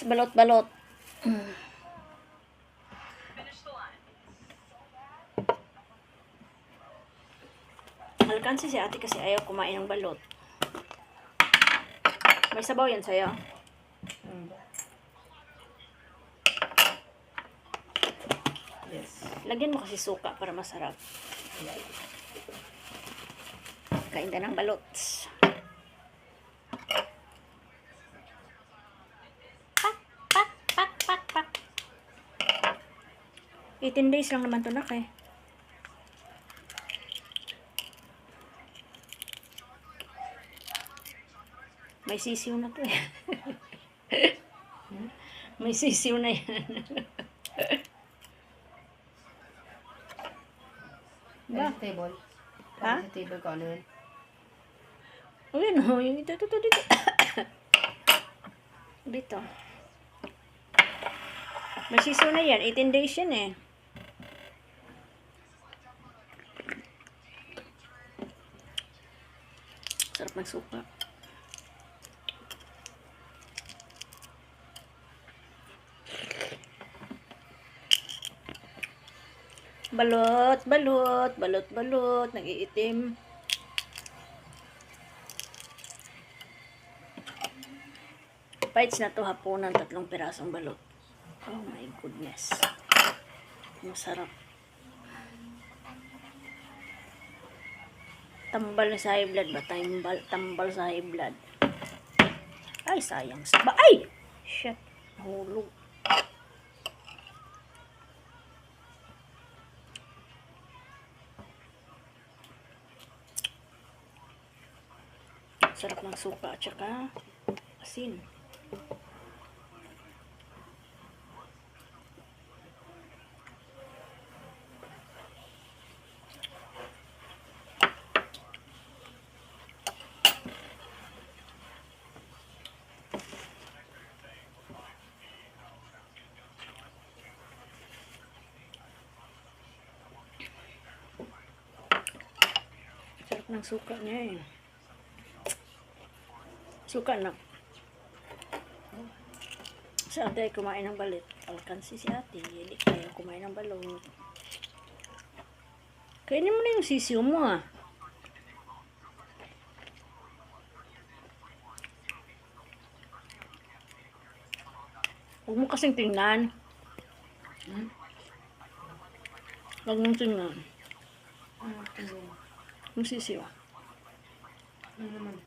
Balot-balot. Alkansi si ate kasi ayaw kumain ng balot. May sabaw yan sa'yo? Yes. Lagyan mo kasi suka para masarap. Kain ka ng balot. Pak, pak, pak, pak, pak. 18 days lang naman to nak eh. May sisiw na to eh. May sisiw na yan. Ba? Table. Ha? Sa table ko ano yun? Ayun o, yung dito. Dito. May sisiw na yan. 18 days yan eh. Sarap ng suka. Balot, balot, balot, balot, nag-iitim. Bites na to hapunan, 3 pirasong balot. Oh my goodness. Masarap. Tambal sa high blood ba? Tambal sa high blood. Ay, sayang. Ay! Shit. Nahulog. Sarap ng suka at saka asin. Sarap ng suka niya eh. Suka na. Si ate ay kumain ng balit. Alkansi si ate. Hindi kaya kumain ng balot. Kainin mo na yung sisiw mo ah. Huwag mo kasing tingnan. Huwag mong tingnan. Yung sisiw.